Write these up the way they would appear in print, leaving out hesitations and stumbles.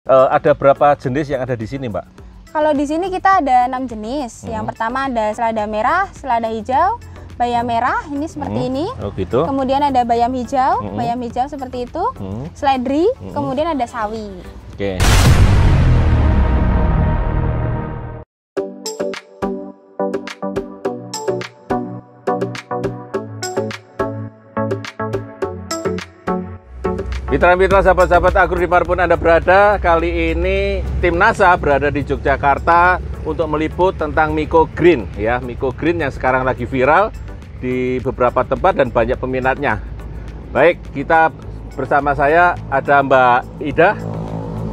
Ada berapa jenis yang ada di sini, Mbak? Kalau di sini kita ada 6 jenis. Yang pertama ada selada merah, selada hijau, bayam merah, ini seperti ini. Oh gitu. Kemudian ada bayam hijau seperti itu. Seledri, kemudian ada sawi. Oke. Mitra-mitra, sahabat-sahabat agro dimanapun Anda berada, kali ini tim NASA berada di Yogyakarta untuk meliput tentang microgreen, ya, microgreen yang sekarang lagi viral di beberapa tempat dan banyak peminatnya. Baik, kita bersama saya ada Mbak Ida,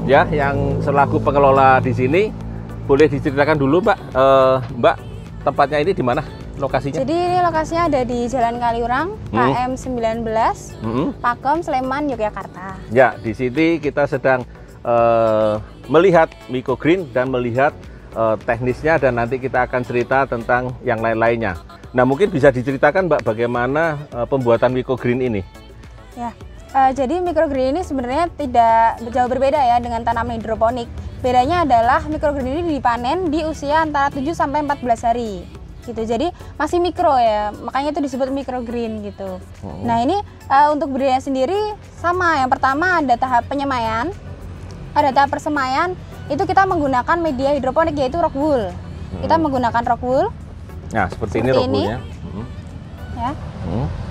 ya, yang selaku pengelola di sini. Boleh diceritakan dulu, Mbak, Mbak, tempatnya ini di mana? Lokasinya? Jadi ini lokasinya ada di Jalan Kaliurang, KM 19, Pakem, Sleman, Yogyakarta. Ya, di sini kita sedang melihat microgreen dan melihat teknisnya, dan nanti kita akan cerita tentang yang lain-lainnya. Nah, mungkin bisa diceritakan, Mbak, bagaimana pembuatan microgreen ini? Ya, jadi microgreen ini sebenarnya tidak jauh berbeda ya dengan tanaman hidroponik. Bedanya adalah microgreen ini dipanen di usia antara 7 sampai 14 hari. Gitu, jadi masih mikro ya, makanya itu disebut microgreen gitu. Nah ini untuk budidaya sendiri sama, yang pertama ada tahap penyemaian, ada tahap persemaian, itu kita menggunakan media hidroponik yaitu rock wool. Kita menggunakan rock wool. Nah seperti ini rock woolnya. Ya,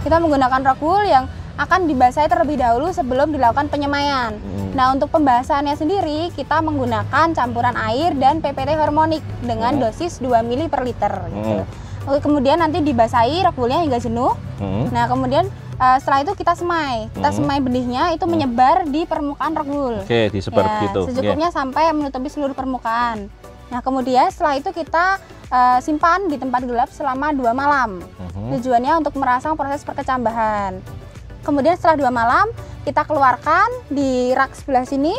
kita menggunakan rock wool yang akan dibasahi terlebih dahulu sebelum dilakukan penyemaian. Nah untuk pembahasannya sendiri kita menggunakan campuran air dan PPT hormonik dengan dosis 2 ml per liter. Gitu. Kemudian nanti dibasahi rock woolnya hingga jenuh. Nah kemudian setelah itu kita semai. Kita semai benihnya itu menyebar di permukaan rock wool. Oke, disebar ya, begitu. Secukupnya sampai menutupi seluruh permukaan. Nah kemudian setelah itu kita simpan di tempat gelap selama 2 malam. Tujuannya untuk merangsang proses perkecambahan. Kemudian setelah 2 malam kita keluarkan di rak sebelah sini.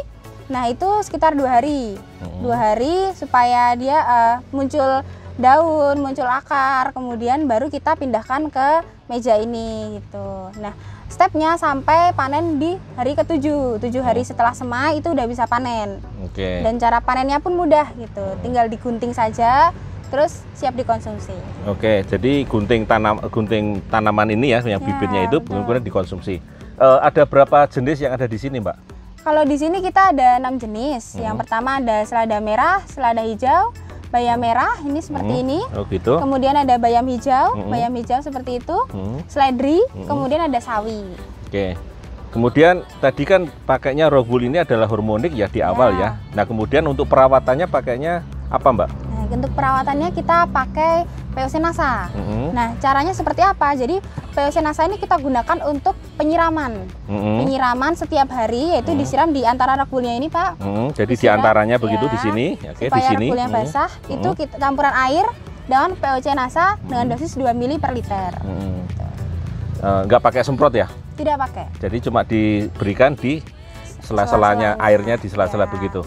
Nah itu sekitar 2 hari. 2 hari supaya dia muncul daun, muncul akar. Kemudian baru kita pindahkan ke meja ini gitu. Nah stepnya sampai panen di hari ke-7. 7 hari setelah semai itu udah bisa panen. Dan cara panennya pun mudah gitu. Tinggal digunting saja, terus siap dikonsumsi. Oke, jadi gunting tanaman ini ya, yang bibitnya itu kemudian dikonsumsi. Ada berapa jenis yang ada di sini, Mbak? Kalau di sini kita ada 6 jenis. Yang pertama ada selada merah, selada hijau, bayam merah, ini seperti ini. Oh gitu. Kemudian ada bayam hijau seperti itu. Seledri, kemudian ada sawi. Oke. Kemudian tadi kan pakainya rock wool ini adalah hormonik ya di awal ya. Nah kemudian untuk perawatannya pakainya apa, Mbak? Nah, untuk perawatannya kita pakai POC NASA. Nah caranya seperti apa? Jadi POC NASA ini kita gunakan untuk penyiraman. Penyiraman setiap hari, yaitu disiram di antara rock woolnya ini, Pak. Jadi di antaranya begitu di sini. Oke, supaya di sini. rock woolnya basah, itu kita campuran air dengan POC NASA dengan dosis 2 ml per liter. Nggak pakai semprot ya? Tidak pakai. Jadi cuma diberikan di sela-selanya, airnya di sela-sela begitu.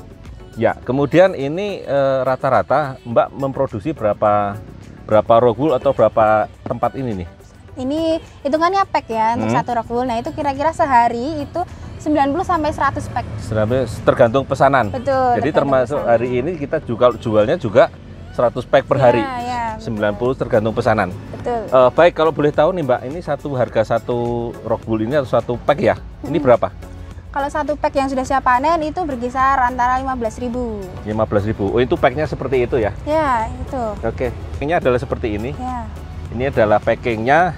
Ya, kemudian ini rata-rata Mbak memproduksi berapa rock wool atau berapa tempat ini nih? Ini hitungannya pack ya untuk satu rock wool. Nah itu kira-kira sehari itu 90 sampai 100 pack. Tergantung pesanan. Betul. Jadi termasuk pesanan. Hari ini kita juga jualnya juga 100 pack per hari. 90 tergantung pesanan. Betul. Baik, kalau boleh tahu nih Mbak, ini harga satu rock wool ini atau satu pack ya? Ini berapa? Kalau satu pack yang sudah siap panen itu berkisar antara 15.000. 15.000. Oh, itu packnya seperti itu ya? Ya, itu. Oke. Ini adalah seperti ini. Ya. Ini adalah packingnya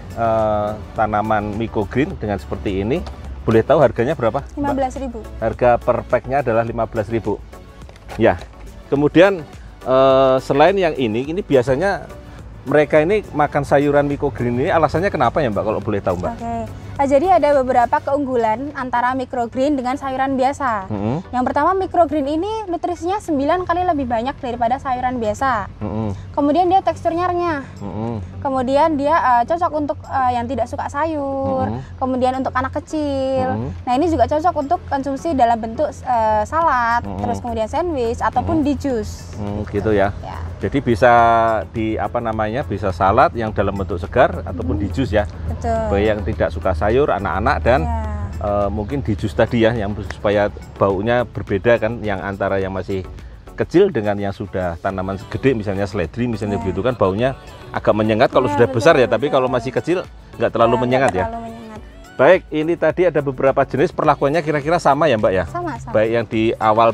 tanaman microgreen dengan seperti ini. Boleh tahu harganya berapa? 15.000. Harga per packnya adalah 15.000. Ya. Kemudian selain yang ini biasanya mereka ini makan sayuran microgreen ini, alasannya kenapa ya, Mbak, kalau boleh tahu, Mbak? Oke. Jadi ada beberapa keunggulan antara microgreen dengan sayuran biasa. Yang pertama, microgreen ini nutrisinya 9 kali lebih banyak daripada sayuran biasa. Kemudian dia teksturnya renyah. Kemudian dia cocok untuk yang tidak suka sayur. Kemudian untuk anak kecil. Nah ini juga cocok untuk konsumsi dalam bentuk salad, terus kemudian sandwich ataupun di jus. Gitu ya. Jadi bisa bisa salad yang dalam bentuk segar ataupun di jus ya. Betul. Bagi yang tidak suka sayur, anak-anak dan mungkin di jus tadi ya, yang supaya baunya berbeda kan, yang antara yang masih kecil dengan yang sudah tanaman gede, misalnya seledri misalnya begitu kan, baunya agak menyengat kalau sudah besar ya, tapi kalau masih kecil nggak terlalu menyengat ya. Baik, ini tadi ada beberapa jenis, perlakuannya kira-kira sama ya Mbak ya? Sama. Baik yang di awal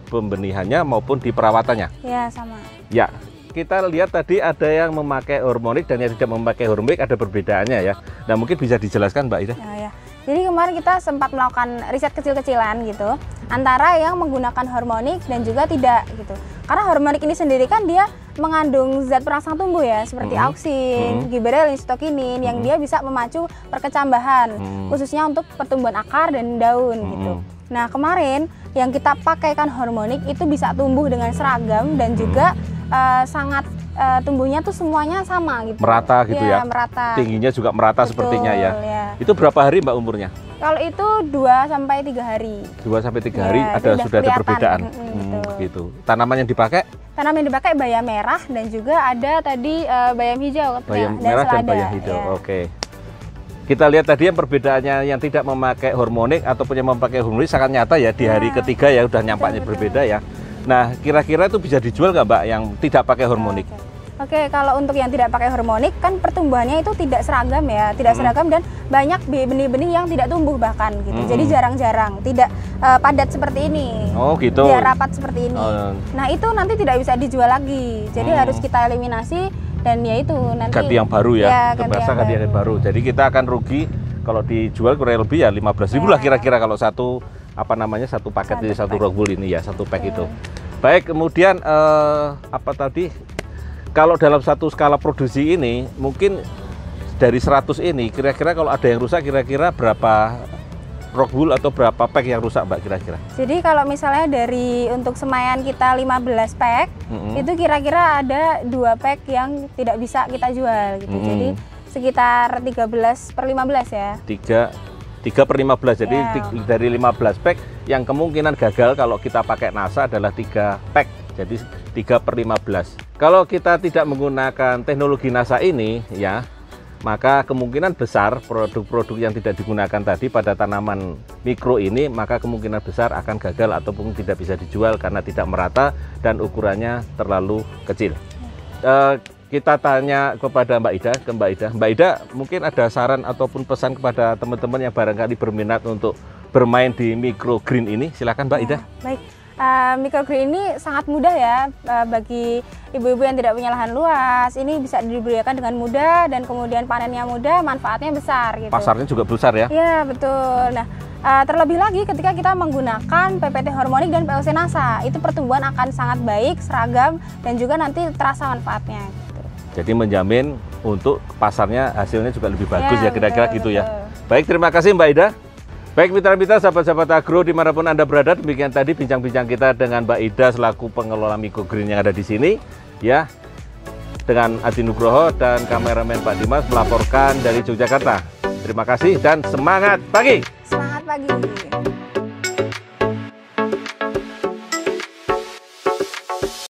pembenihannya maupun di perawatannya? Ya, sama. Ya, kita lihat tadi ada yang memakai hormonik dan yang tidak memakai hormonik, ada perbedaannya ya. Nah, mungkin bisa dijelaskan Mbak Ida? Ya. Jadi kemarin kita sempat melakukan riset kecil-kecilan gitu, antara yang menggunakan hormonik dan juga tidak gitu. Karena hormonik ini sendiri kan dia mengandung zat perangsang tumbuh ya, seperti auksin, giberellin, sitokinin, yang dia bisa memacu perkecambahan, khususnya untuk pertumbuhan akar dan daun gitu. Nah, kemarin yang kita pakaikan hormonik itu bisa tumbuh dengan seragam dan juga sangat tumbuhnya tuh semuanya sama gitu. Merata gitu ya? Merata. Tingginya juga merata. Betul, sepertinya ya. Itu berapa hari Mbak umurnya? Kalau itu 2-3 hari. 2-3 hari sudah ada perbedaan. Gitu. Tanaman yang dipakai? Tanaman yang dipakai bayam merah dan juga ada tadi bayam hijau. Bayam merah dan bayam hijau. Ya. Oke. Kita lihat tadi yang perbedaannya yang tidak memakai hormonik ataupun yang memakai hormonik sangat nyata ya, di hari ketiga ya udah nyampaknya berbeda ya. Nah, kira-kira itu bisa dijual nggak Mbak yang tidak pakai hormonik? Oke, kalau untuk yang tidak pakai hormonik kan pertumbuhannya itu tidak seragam ya, tidak seragam dan banyak benih-benih yang tidak tumbuh bahkan gitu. Jadi jarang-jarang, tidak padat seperti ini. Oh gitu. Tidak rapat seperti ini. Nah, itu nanti tidak bisa dijual lagi. Jadi harus kita eliminasi dan ya itu nanti ganti yang baru ya. Ganti yang baru. Jadi kita akan rugi kalau dijual kurang lebih ya 15.000 lah kira-kira kalau satu satu paket dari satu rockwool ini ya, satu pack itu. Baik, kemudian apa tadi? Kalau dalam satu skala produksi ini, mungkin dari 100 ini, kira-kira kalau ada yang rusak, kira-kira berapa rockwool atau berapa pack yang rusak Mbak kira-kira? Jadi kalau misalnya dari untuk semaian kita 15 pack, itu kira-kira ada 2 pack yang tidak bisa kita jual gitu. Jadi sekitar 13/15 ya. 3/15, jadi dari 15 pack yang kemungkinan gagal kalau kita pakai NASA adalah 3 pack, jadi 3/15. Kalau kita tidak menggunakan teknologi NASA ini ya, maka kemungkinan besar produk-produk yang tidak digunakan tadi pada tanaman mikro ini, maka kemungkinan besar akan gagal ataupun tidak bisa dijual karena tidak merata dan ukurannya terlalu kecil. Kita tanya kepada Mbak Ida. Mbak Ida, mungkin ada saran ataupun pesan kepada teman-teman yang barangkali berminat untuk bermain di microgreen ini? Silakan Mbak Ida. Baik, microgreen ini sangat mudah ya bagi ibu-ibu yang tidak punya lahan luas. Ini bisa dibudidayakan dengan mudah dan kemudian panennya mudah, manfaatnya besar. Gitu. Pasarnya juga besar ya? Iya betul. Nah, terlebih lagi ketika kita menggunakan PPT hormonik dan POC NASA, itu pertumbuhan akan sangat baik, seragam, dan juga nanti terasa manfaatnya. Jadi menjamin untuk pasarnya hasilnya juga lebih bagus ya kira-kira gitu ya. Baik, terima kasih Mbak Ida. Baik mitra-mitra, sahabat-sahabat agro dimanapun Anda berada, demikian tadi bincang-bincang kita dengan Mbak Ida selaku pengelola microgreen yang ada di sini ya. Dengan Adi Nugroho dan kameramen Pak Dimas melaporkan dari Yogyakarta. Terima kasih dan semangat pagi. Semangat pagi.